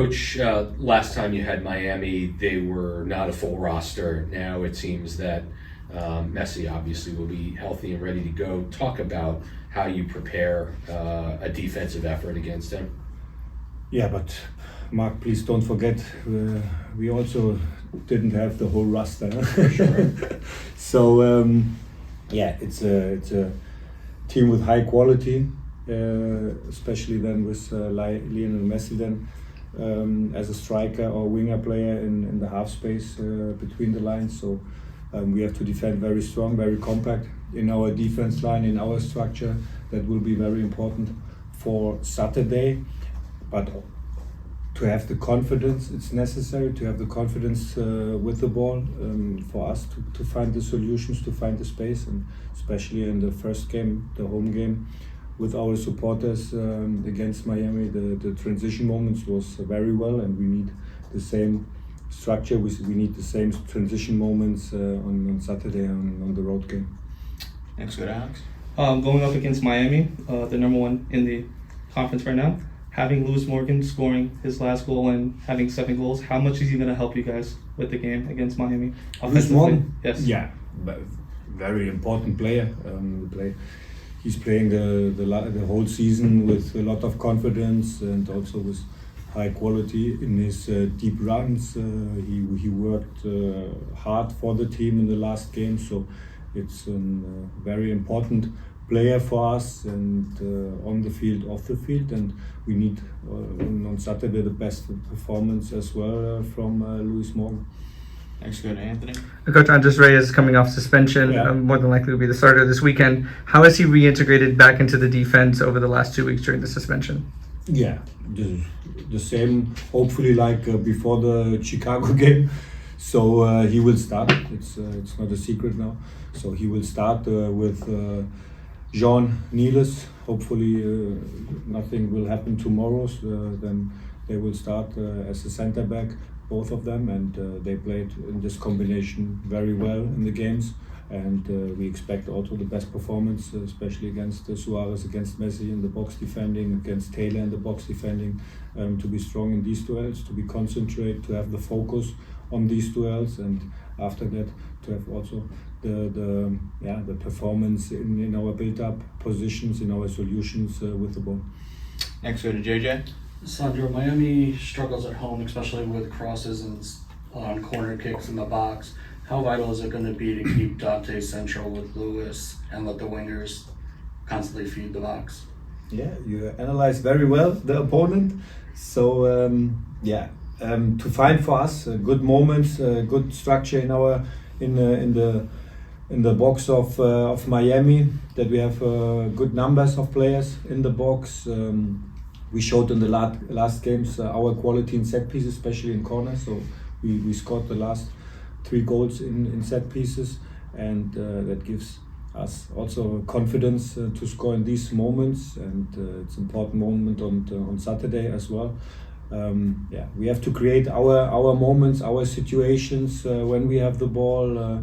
Coach, last time you had Miami, they were not a full roster. Now it seems that Messi obviously will be healthy and ready to go. Talk about how you prepare a defensive effort against him. Yeah, but Mark, please don't forget, we also didn't have the whole roster. Sure. So it's a team with high quality, especially then with Lionel Messi then as a striker or winger player in the half space between the lines. So we have to defend very strong, very compact in our defense line, in our structure. That will be very important for Saturday. But to have the confidence, it's necessary to have the confidence with the ball for us to find the solutions, to find the space, and especially in the first game, the home game, with our supporters against Miami, the transition moments was very well, and we need the same structure. We need the same transition moments on Saturday on the road game. Next, go to Alex. Going up against Miami, the number one in the conference right now, having Lewis Morgan scoring his last goal and having 7 goals, how much is he going to help you guys with the game against Miami? Lewis Morgan? Yes. Yeah, very important player. He's playing the whole season with a lot of confidence and also with high quality in his deep runs. He worked hard for the team in the last game, so it's a very important player for us, and on the field, off the field, and we need on Saturday the best performance as well from Lewis Morgan. Next, go to Anthony. Coach Andres Reyes is coming off suspension. Yeah. More than likely will be the starter this weekend. How has he reintegrated back into the defense over the last 2 weeks during the suspension? Yeah, the same, hopefully like before the Chicago game. So he will start. It's not a secret now. So he will start with Jean Niels. Hopefully nothing will happen tomorrow. So, then they will start as a center back, both of them, and they played in this combination very well in the games. And we expect also the best performance, especially against Suarez, against Messi in the box defending, against Taylor in the box defending, to be strong in these duels, to be concentrated, to have the focus on these duels, and after that to have also the performance in our build-up positions, in our solutions with the ball. Next, go to JJ. Sandro, Miami struggles at home, especially with crosses and on corner kicks in the box. How vital is it going to be to keep Dante central with Lewis and let the wingers constantly feed the box? Yeah, you analyze very well the opponent. So to find for us good moments, good structure in the box of Miami, that we have good numbers of players in the box. We showed in the last games our quality in set pieces, especially in corners. So we scored the last 3 goals in set pieces, and that gives us also confidence to score in these moments, and it's an important moment on Saturday as well. We have to create our moments, our situations when we have the ball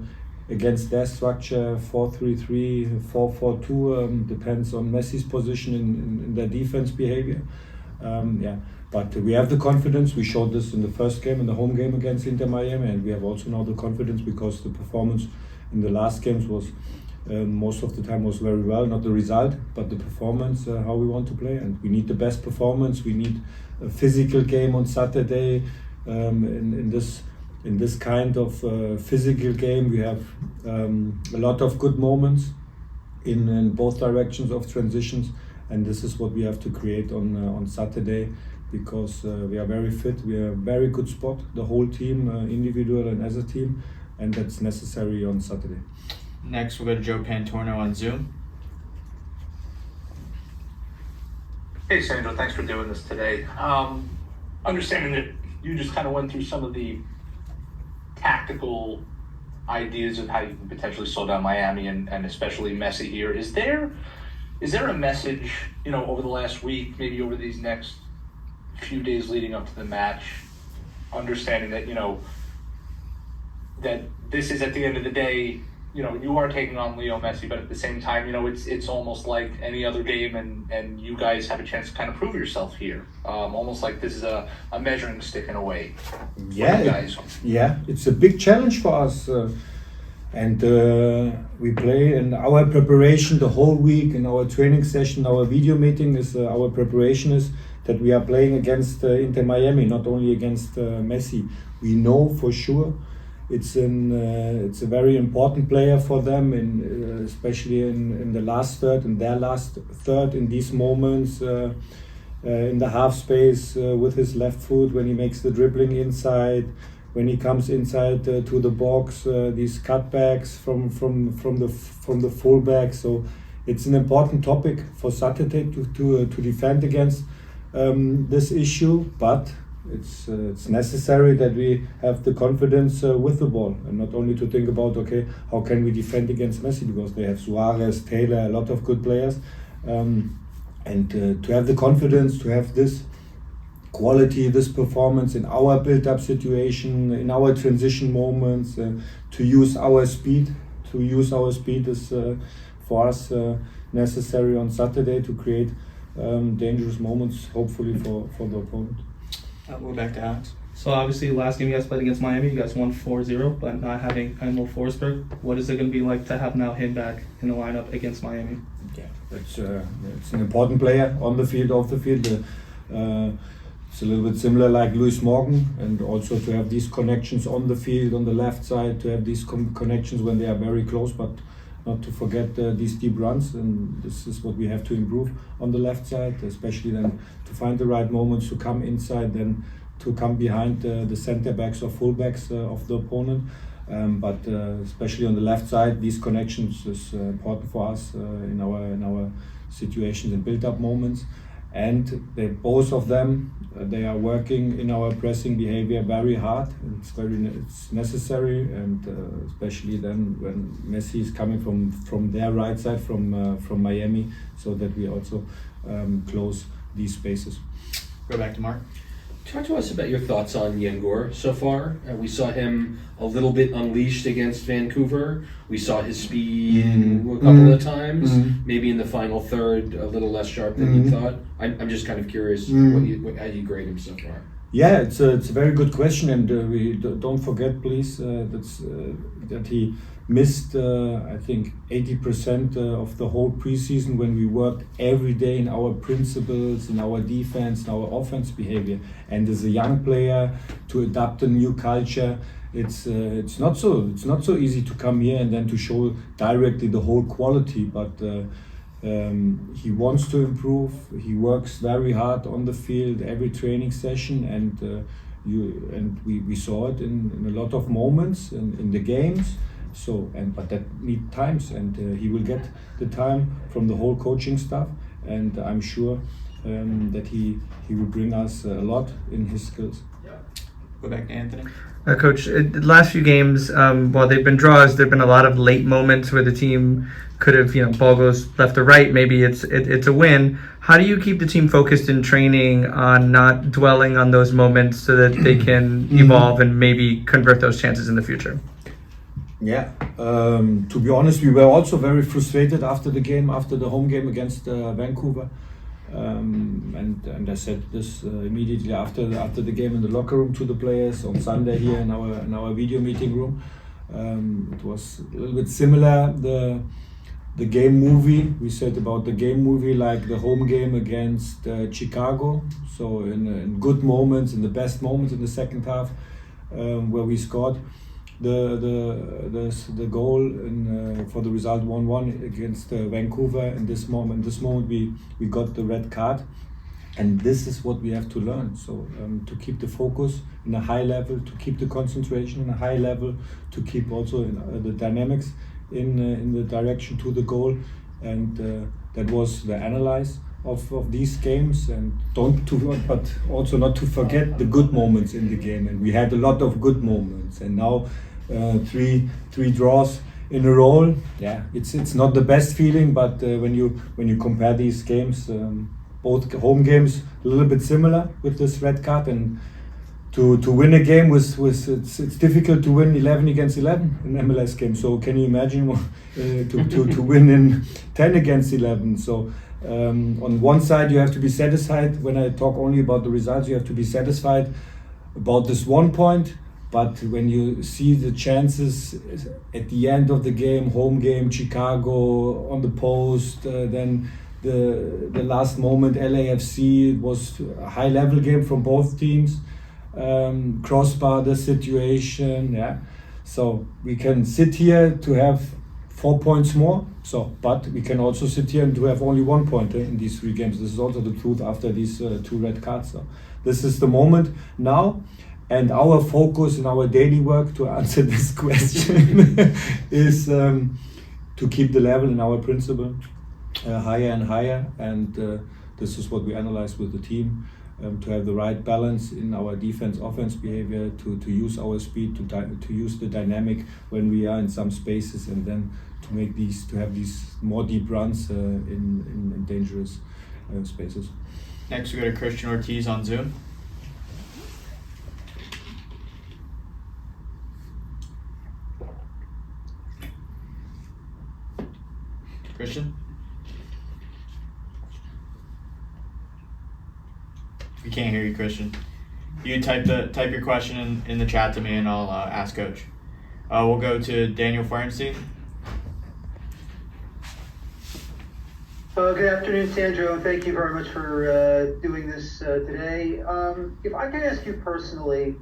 against their structure, 4-3-3, 4-4-2, depends on Messi's position in their defense behavior. But we have the confidence. We showed this in the first game, in the home game against Inter Miami, and we have also now the confidence because the performance in the last games was most of the time was very well, not the result, but the performance, how we want to play, and we need the best performance. We need a physical game on Saturday. In this kind of physical game, we have a lot of good moments in both directions of transitions, and this is what we have to create on Saturday, because we are very fit. We are a very good spot, the whole team, individual and as a team, and that's necessary on Saturday. Next, we'll go to Joe Pantorno on Zoom. Hey, Sandro, thanks for doing this today. Understanding that you just kind of went through some of the tactical ideas of how you can potentially slow down Miami and especially Messi here. Is there a message, over the last week, maybe over these next few days leading up to the match, understanding that, that this is at the end of the day you are taking on Leo Messi, but at the same time, it's almost like any other game, and you guys have a chance to kind of prove yourself here. Almost like this is a measuring stick in a way. Yeah, for you guys. it's a big challenge for us. And we play in our preparation the whole week in our training session, our video meeting is our preparation is that we are playing against Inter Miami, not only against Messi. We know for sure it's a very important player for them, especially in the last third, in their last third, in these moments in the half space with his left foot when he makes the dribbling inside. When he comes inside to the box, these cutbacks from the fullback, so it's an important topic for Saturday to defend against this issue. But it's necessary that we have the confidence with the ball, and not only to think about how can we defend against Messi, because they have Suarez, Taylor, a lot of good players, and to have the confidence to have this quality, this performance in our build-up situation, in our transition moments, to use our speed. To use our speed is for us necessary on Saturday to create dangerous moments, hopefully for the opponent. We're back to Alex. So obviously, last game you guys played against Miami, you guys won 4-0, but not having Emil Forsberg. What is it going to be like to have now him back in the lineup against Miami? Yeah, it's an important player on the field, off the field. It's a little bit similar like Luis Morgan, and also to have these connections on the field, on the left side, to have these connections when they are very close, but not to forget these deep runs. And this is what we have to improve on the left side, especially then to find the right moments to come inside, then to come behind the center backs or full backs of the opponent. But especially on the left side, these connections is important for us in our situations and build-up moments. And both of them, they are working in our pressing behavior very hard. It's necessary, and especially then when Messi is coming from their right side, from Miami, so that we also close these spaces. Go back to Mark. Talk to us about your thoughts on Yengur so far. We saw him a little bit unleashed against Vancouver. We saw his speed a couple of times. Maybe in the final third, a little less sharp than you thought. I'm just kind of curious how you grade him so far. Yeah, it's a very good question, and we don't forget, please, that he missed, I think, 80% of the whole preseason when we worked every day in our principles, in our defense, in our offense behavior. And as a young player, to adapt a new culture, it's not so easy to come here and then to show directly the whole quality. But he wants to improve. He works very hard on the field every training session, and we saw it in a lot of moments in the games. But that need times, and he will get the time from the whole coaching staff, and I'm sure that he will bring us a lot in his skills. Go back to Anthony. Coach, the last few games, while they've been draws, there've been a lot of late moments where the team could have, ball goes left or right. Maybe it's a win. How do you keep the team focused in training on not dwelling on those moments so that they can evolve and maybe convert those chances in the future? Yeah, to be honest, we were also very frustrated after the home game against Vancouver. And I said this immediately after the game in the locker room to the players on Sunday here in our video meeting room. It was a little bit similar, the game movie. We said about the game movie like the home game against Chicago. So in good moments, in the best moments in the second half, where we scored the goal for the result 1-1 against Vancouver. In this moment we got the red card, and this is what we have to learn. So to keep the focus in a high level, to keep the concentration in a high level, to keep also the dynamics in the direction to the goal, and that was the analyze of these games, and but also not to forget the good moments in the game. And we had a lot of good moments, and now three draws in a row. Yeah, it's not the best feeling, but when you compare these games, both home games a little bit similar with this red card, and to win a game it's difficult to win 11 against 11 in MLS game. So can you imagine to win in 10 against 11? So on one side you have to be satisfied. When I talk only about the results, you have to be satisfied about this 1 point. But when you see the chances at the end of the game, home game, Chicago on the post, then the last moment, LAFC, it was a high level game from both teams. Crossbar the situation, yeah. So we can sit here to have 4 points more. So, but we can also sit here and to have only 1 point in these 3 games. This is also the truth after these 2 red cards. So this is the moment now, and our focus in our daily work to answer this question is to keep the level in our principle higher and higher, and this is what we analyze with the team. To have the right balance in our defense-offense behavior, to use our speed, to use the dynamic when we are in some spaces, and then to have these more deep runs in dangerous spaces. Next, we go to Christian Ortiz on Zoom. Christian? We can't hear you, Christian. You type your question in the chat to me, and I'll ask Coach. We'll go to Daniel Fernstein. Good afternoon, Sandro, and thank you very much for doing this today. If I can ask you personally,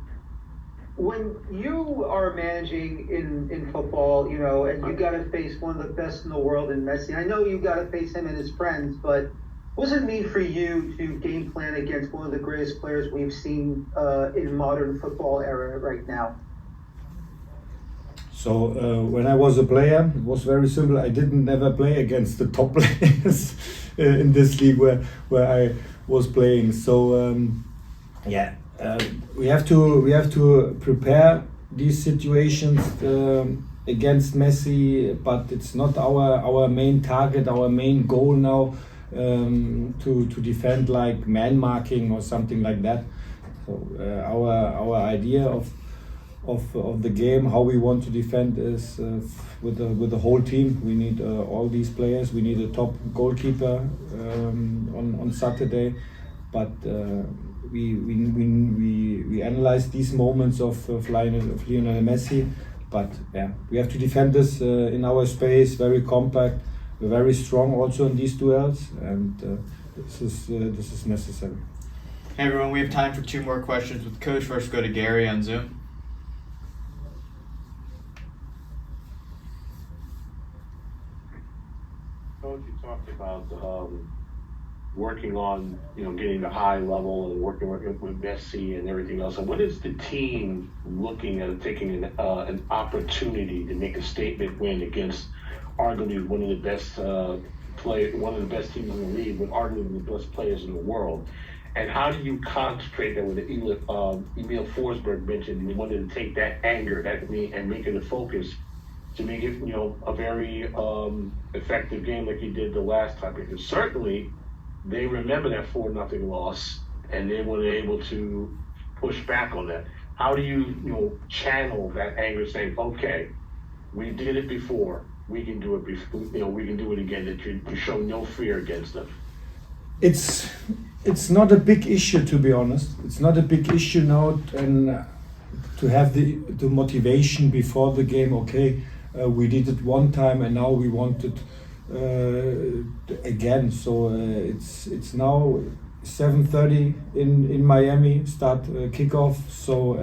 when you are managing in football, you know, and you got to face one of the best in the world in Messi, I know you got to face him and his friends, but what does it mean for you to game plan against one of the greatest players we've seen in modern football era right now? So when I was a player, it was very simple. I didn't never play against the top players in this league where I was playing. So we have to prepare these situations against Messi, but it's not our main target, our main goal now. To defend like man marking or something like that. So our idea of the game, how we want to defend, is with the whole team. We need all these players. We need a top goalkeeper on Saturday, but we analyze these moments of Lionel Messi. But yeah, we have to defend this in our space, very compact. We're very strong also in these duels, and this is necessary. Hey everyone, we have time for 2 more questions with Coach. First, go to Gary on Zoom. Coach, you talked about working on, getting the high level and working with Messi and everything else. And what is the team looking at taking an opportunity to make a statement win against arguably one of the best one of the best teams in the league, but arguably the best players in the world? And how do you concentrate that? With Emil Forsberg mentioned, he wanted to take that anger and make it a focus to make it, a very effective game like he did the last time. Because certainly they remember that 4-0 loss, and they were able to push back on that. How do you, channel that anger, saying, okay, we did it before, we can do it before, we can do it again, to show no fear against them? It's not a big issue, to be honest. It's not a big issue now, and to have the motivation before the game. Okay, we did it one time, and now we want it again. So it's now 7:30 in Miami. Start kickoff. So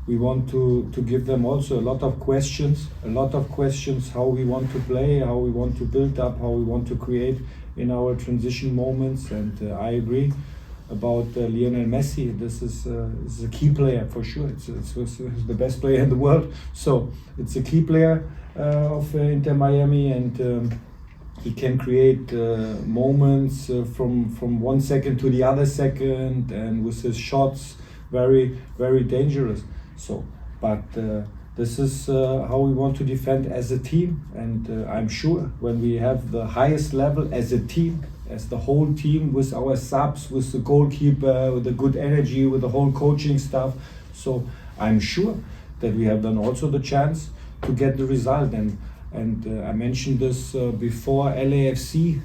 we want to give them also a lot of questions. How we want to play, how we want to build up, how we want to create in our transition moments. And I agree about Lionel Messi. This is a key player for sure. It's the best player in the world. So it's a key player of Inter Miami, and he can create moments from 1 second to the other second, and with his shots, very, very dangerous. So, but this is how we want to defend as a team, and I'm sure when we have the highest level as a team, as the whole team, with our subs, with the goalkeeper, with the good energy, with the whole coaching staff. So I'm sure that we have then also the chance to get the result. And I mentioned this before, LAFC,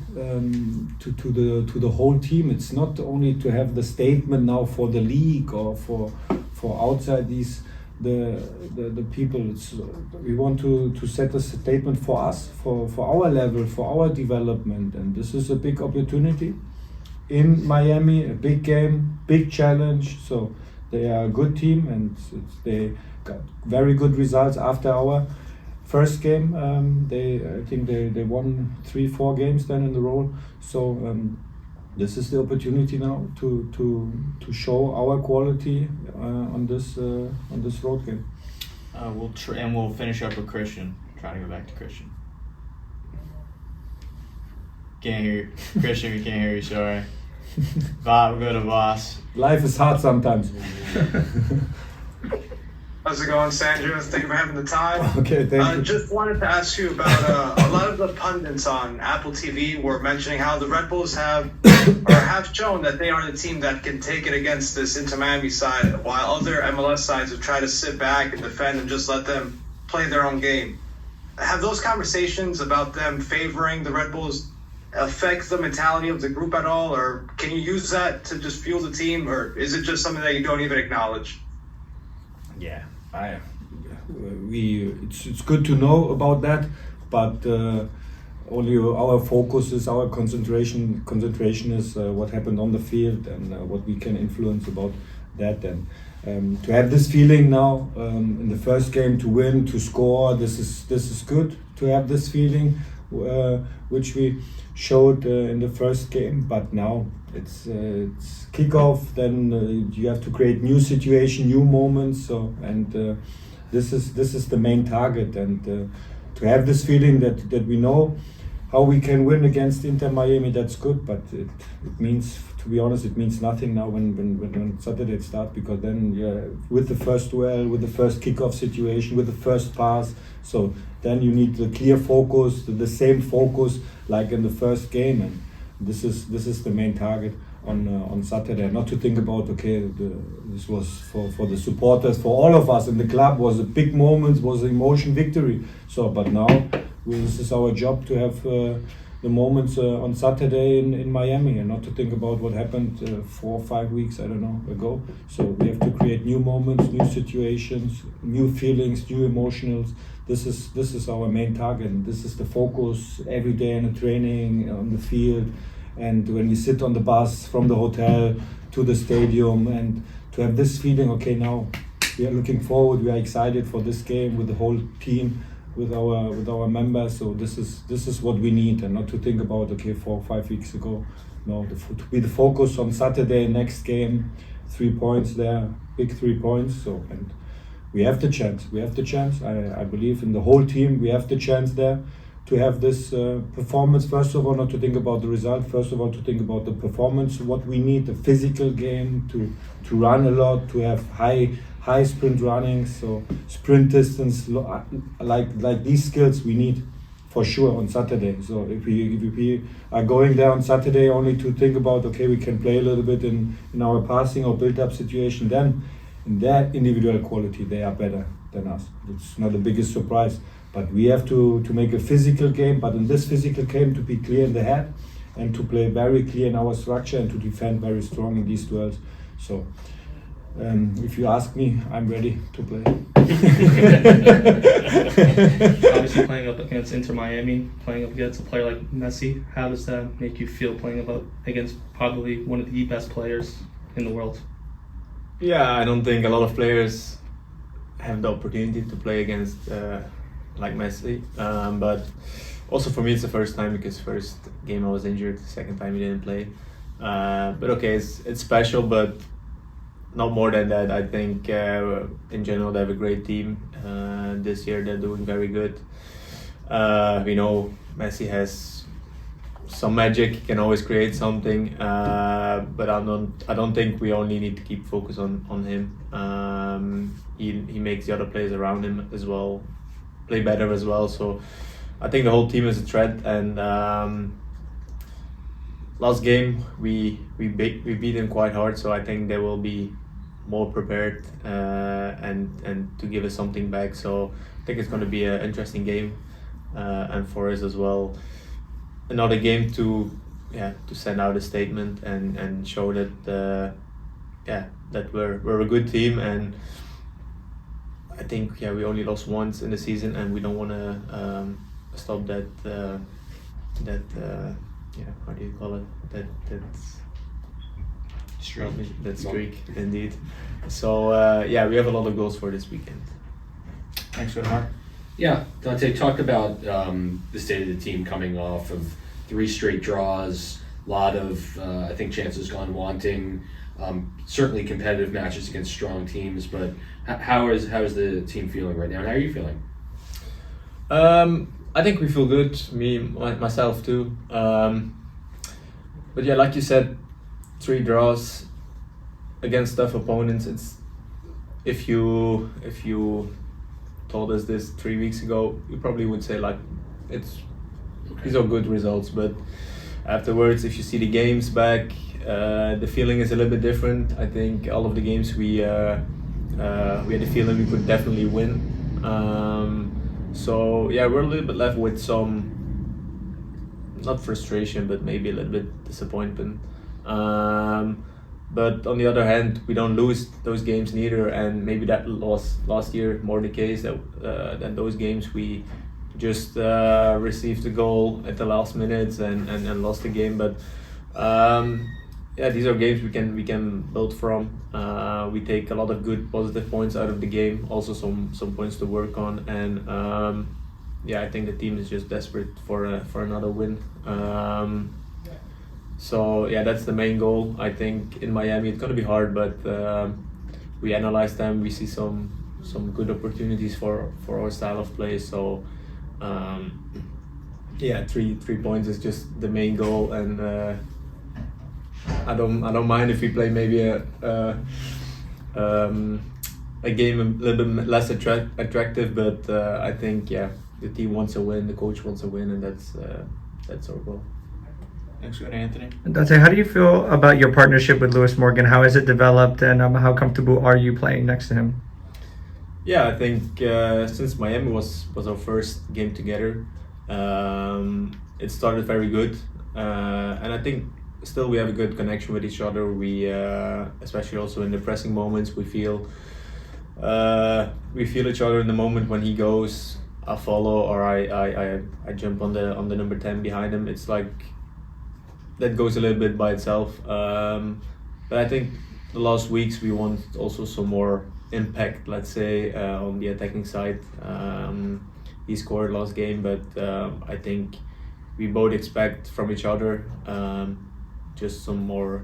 to the whole team. It's not only to have the statement now for the league or for outside the people. We want to set a statement for us, for our level, for our development, and this is a big opportunity in Miami, a big game, big challenge. So they are a good team, and they got very good results after our first game. I think they won 3-4 games then in a row. So this is the opportunity now to show our quality on this road game. We'll finish up with Christian. Try to go back to Christian. Can't hear you. Christian, we can't hear you. Sorry. Bob, go to Voss. Life is hard sometimes. How's it going, Sandro? Thank you for having the time. Okay, thank you. Just wanted to ask you about a lot of the pundits on Apple TV were mentioning how the Red Bulls have shown that they are the team that can take it against this Inter Miami side, while other MLS sides have tried to sit back and defend and just let them play their own game. Have those conversations about them favoring the Red Bulls affect the mentality of the group at all, or can you use that to just fuel the team, or is it just something that you don't even acknowledge? Yeah, it's good to know about that, but only our focus is our concentration. Concentration is what happened on the field and what we can influence about that. And to have this feeling now in the first game, to win, to score, this is good to have this feeling, which we showed in the first game. But now it's kickoff. Then you have to create new situation, new moments. So this is the main target, and to have this feeling that we know how we can win against Inter Miami, that's good. But it means, to be honest, it means nothing now when Saturday starts, because then with the first duel, with the first kickoff situation, with the first pass, so then you need the clear focus, the same focus like in the first game, and this is the main target on Saturday. Not to think about this was for the supporters, for all of us in the club, was a big moment, was an emotion victory. So, but now this is our job to have the moments on Saturday in Miami, and not to think about what happened 4 or 5 weeks, I don't know, ago. So we have to create new moments, new situations, new feelings, new emotionals. This is our main target, and this is the focus every day in the training, on the field, and when we sit on the bus from the hotel to the stadium, and to have this feeling, okay, now we are looking forward, we are excited for this game with the whole team, with our members. So this is what we need, and not to think about 4 or 5 weeks ago. No, to be the focus on Saturday, next game, 3 points there, big 3 points. So, and we have the chance. I believe in the whole team. We have the chance there to have this performance. First of all, not to think about the result. First of all, to think about the performance. What we need, a physical game, to run a lot, to have high sprint running. So sprint distance, like these skills we need for sure on Saturday. So if we are going there on Saturday only to think about we can play a little bit in our passing or build up situation, then in their individual quality they are better than us. It's not the biggest surprise, but we have to make a physical game, but in this physical game to be clear in the head and to play very clear in our structure and to defend very strong in these duels. So if you ask me, I'm ready to play. Obviously playing up against Inter Miami, playing up against a player like Messi, how does that make you feel playing against probably one of the best players in the world? Yeah, I don't think a lot of players have the opportunity to play against like Messi, but also for me it's the first time, because first game I was injured, second time he didn't play. But okay, it's special, but not more than that. I think in general they have a great team. This year they're doing very good. We know Messi has some magic, he can always create something, but I don't think we only need to keep focus on him. He makes the other players around him as well play better as well. So I think the whole team is a threat, and last game we beat them quite hard, so I think they will be more prepared and to give us something back. So I think it's going to be an interesting game, and for us as well, another game to send out a statement and show that that we're a good team. And I think we only lost once in the season, and we don't want to stop that how do you call it, that's streak indeed. So we have a lot of goals for this weekend. Thanks for the Mark. Yeah, Dante, talk about the state of the team coming off of 3 straight draws, a lot of I think chances gone wanting, certainly competitive matches against strong teams, but how is the team feeling right now, and how are you feeling? I think we feel good, myself too. But yeah, like you said, 3 draws against tough opponents. It's if you told us this 3 weeks ago, you probably would say like these are good results. But afterwards, if you see the games back, the feeling is a little bit different. I think all of the games we had the feeling we could definitely win. So yeah, we're a little bit left with some, not frustration, but maybe a little bit disappointment. But on the other hand, we don't lose those games neither, and maybe that was last year more the case that those games we just received the goal at the last minutes and lost the game. But these are games we can build from. We take a lot of good positive points out of the game, also some points to work on, and I think the team is just desperate for another win. So that's the main goal. I think in Miami it's gonna be hard, but we analyze them. We see some good opportunities for our style of play. So 3 points is just the main goal, and I don't mind if we play maybe a game a little bit less attractive, but I think the team wants a win, the coach wants a win, and that's our goal. Thanks, Anthony. Dante, how do you feel about your partnership with Lewis Morgan? How has it developed, and how comfortable are you playing next to him? Yeah, I think since Miami was our first game together, it started very good, and I think still we have a good connection with each other. We especially also in the pressing moments, we feel each other in the moment when he goes, I follow, or I jump on the number 10 behind him. It's like that goes a little bit by itself. But I think the last weeks we want also some more impact, let's say, on the attacking side. He scored last game, but I think we both expect from each other just some more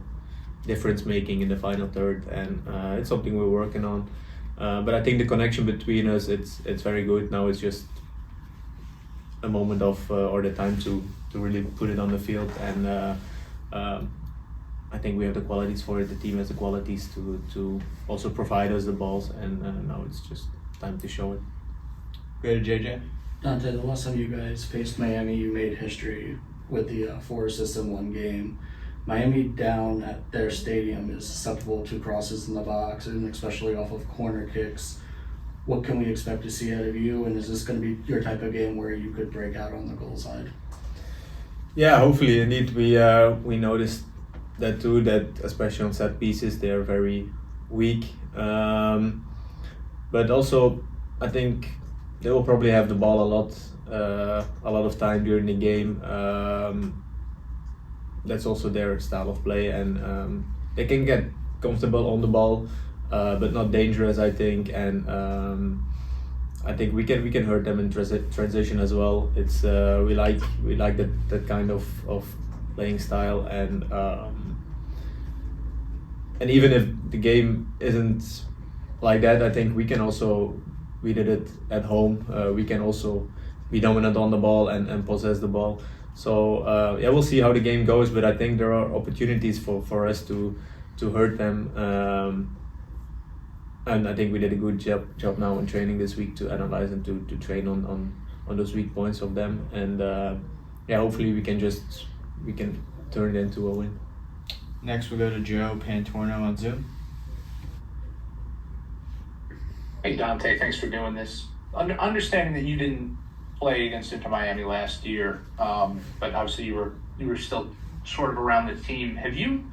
difference making in the final third, and it's something we're working on. But I think the connection between us, it's very good. Now it's just a moment of or the time to really put it on the field, and I think we have the qualities for it. The team has the qualities to also provide us the balls, and now it's just time to show it. Go to JJ. Dante, the last time you guys faced Miami, you made history with the 4 assists in 1 game. Miami down at their stadium is susceptible to crosses in the box, and especially off of corner kicks. What can we expect to see out of you, and is this going to be your type of game where you could break out on the goal side? Yeah, hopefully. Indeed, we noticed that too, that especially on set pieces they are very weak. But also, I think they will probably have the ball a lot of time during the game. That's also their style of play, and they can get comfortable on the ball, but not dangerous, I think. And I think we can hurt them in transition as well. It's we like that kind of playing style, and even if the game isn't like that, I think we did it at home. We can also be dominant on the ball and possess the ball. So we'll see how the game goes, but I think there are opportunities for us to hurt them. And I think we did a good job now in training this week to analyze and to train on those weak points of them. And hopefully we can turn it into a win. Next, we'll go to Joe Pantorno on Zoom. Hey Dante, thanks for doing this. Understanding that you didn't play against Inter Miami last year, but obviously you were still sort of around the team. Have you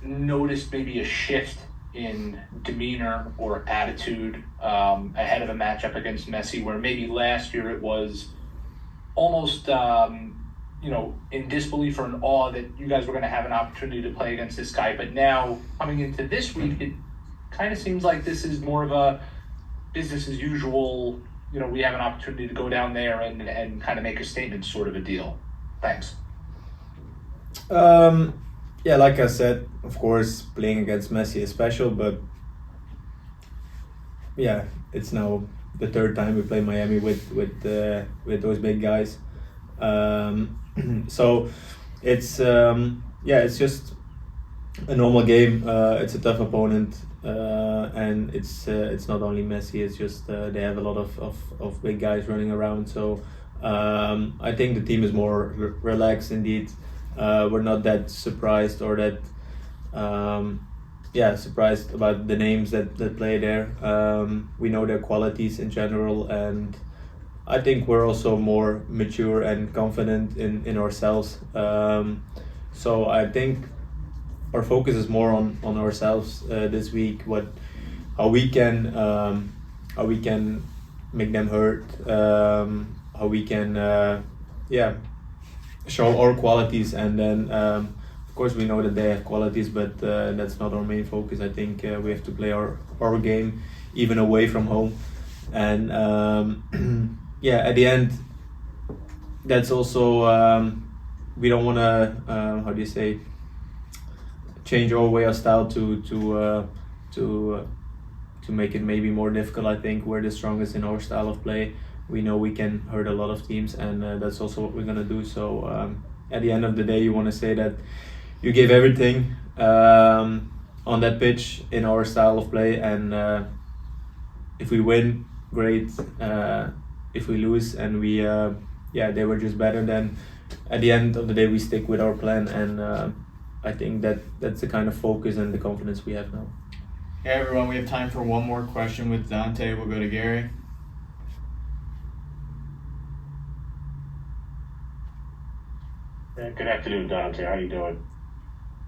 noticed maybe a shift in demeanor or attitude ahead of a matchup against Messi, where maybe last year it was almost in disbelief or in awe that you guys were going to have an opportunity to play against this guy, but now coming into this week, it kind of seems like this is more of a business as usual. We have an opportunity to go down there and kind of make a statement sort of a deal. Thanks. Yeah, like I said, of course, playing against Messi is special, but yeah, it's now the third time we play Miami with those big guys. So it's it's just a normal game. It's a tough opponent, and it's not only Messi. It's just they have a lot of big guys running around. So I think the team is more relaxed indeed. We're not that surprised or that surprised about the names that play there. We know their qualities in general, and I think we're also more mature and confident in ourselves. So I think our focus is more on ourselves this week. How we can make them hurt. How we can show our qualities, and then of course we know that they have qualities, but that's not our main focus. I think we have to play our game even away from home, and at the end that's also we don't want to change our way of style to make it maybe more difficult. I think we're the strongest in our style of play. We know we can hurt a lot of teams, and that's also what we're gonna do. So at the end of the day, you want to say that you gave everything on that pitch in our style of play, and if we win, great. If we lose and they were just better, then at the end of the day we stick with our plan, and I think that's the kind of focus and the confidence we have now. Hey everyone, we have time for one more question with Dante. We'll go to Gary. Good afternoon, Dante. How you doing?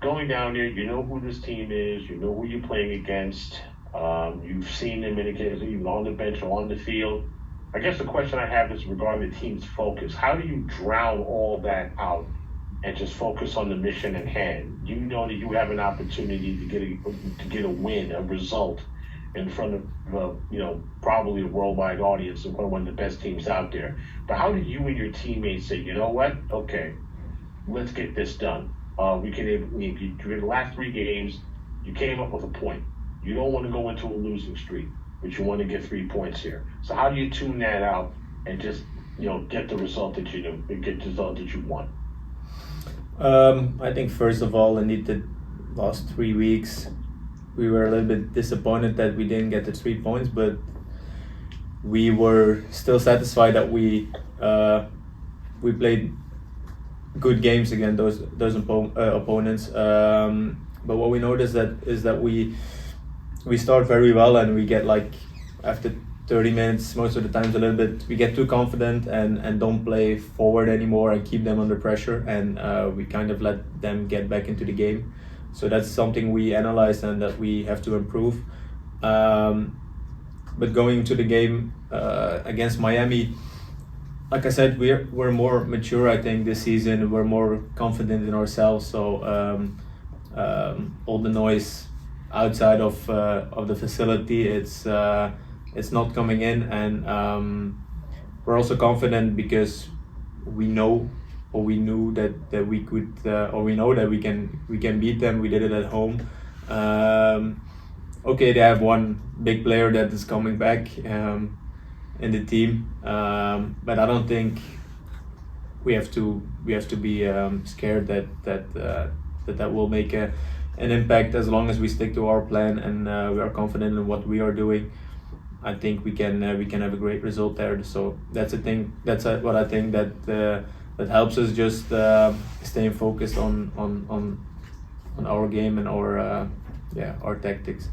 Going down there, you know who this team is. You know who you're playing against. You've seen them in games, even on the bench or on the field. I guess the question I have is regarding the team's focus. How do you drown all that out and just focus on the mission at hand? You know that you have an opportunity to get a win, a result, in front of probably a worldwide audience and one of the best teams out there. But how do you and your teammates say, you know what? Okay, let's get this done. The last 3 games, you came up with a point. You don't want to go into a losing streak, but you want to get 3 points here. So how do you tune that out and just get the result that you want? I think first of all, in the last 3 weeks, we were a little bit disappointed that we didn't get the 3 points, but we were still satisfied that we played good games against those opponents. But what we noticed is that we start very well, and we get after 30 minutes, most of the times we get too confident and don't play forward anymore and keep them under pressure, and we kind of let them get back into the game. So that's something we analyzed and that we have to improve. But going to the game against Miami, like I said, we're more mature. I think this season we're more confident in ourselves. So all the noise outside of the facility, it's not coming in, and we're also confident because we know, or we knew that we could, or we know that we can beat them. We did it at home. Okay, they have one big player that is coming back in the team, but I don't think we have to be scared that will make an impact. As long as we stick to our plan and we are confident in what we are doing, I think we can have a great result there. So that's a thing. That's what I think that that helps us just staying focused on our game and our tactics.